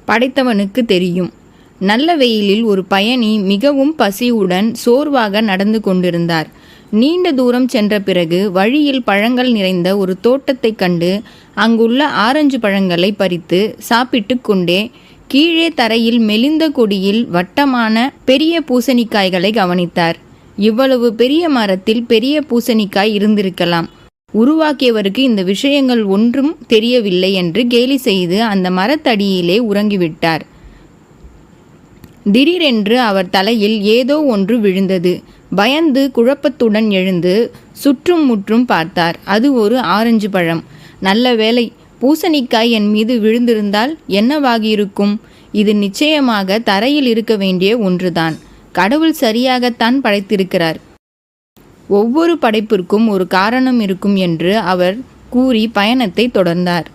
படைத்தவனுக்கு தெரியும். நல்ல வெயிலில் ஒரு பயணி மிகவும் பசியுடன் சோர்வாக நடந்து கொண்டிருந்தார். நீண்ட தூரம் சென்ற பிறகு வழியில் பழங்கள் நிறைந்த ஒரு தோட்டத்தை கண்டு அங்குள்ள ஆரஞ்சு பழங்களை பறித்து சாப்பிட்டு கொண்டே கீழே தரையில் மெலிந்த கொடியில் வட்டமான பெரிய பூசணிக்காய்களை கவனித்தார். இவ்வளவு பெரிய மரத்தில் பெரிய பூசணிக்காய் இருந்திருக்கலாம். உருவாக்கியவருக்கு இந்த விஷயங்கள் ஒன்றும் தெரியவில்லை என்று கேலி செய்து அந்த மரத்தடியிலே உறங்கிவிட்டார். திடீரென்று அவர் தலையில் ஏதோ ஒன்று விழுந்தது. பயந்து குழப்பத்துடன் எழுந்து சுற்றும் முற்றும் பார்த்தார். அது ஒரு ஆரஞ்சு பழம். நல்ல வேளை, பூசணிக்காய் என் மீது விழுந்திருந்தால் என்னவாகியிருக்கும்? இது நிச்சயமாக தரையில் இருக்க வேண்டிய ஒன்றுதான். கடவுள் சரியாகத்தான் படைத்திருக்கிறார். ஒவ்வொரு படைப்பிற்கும் ஒரு காரணம் இருக்கும் என்று அவர் கூறி பயணத்தை தொடர்ந்தார்.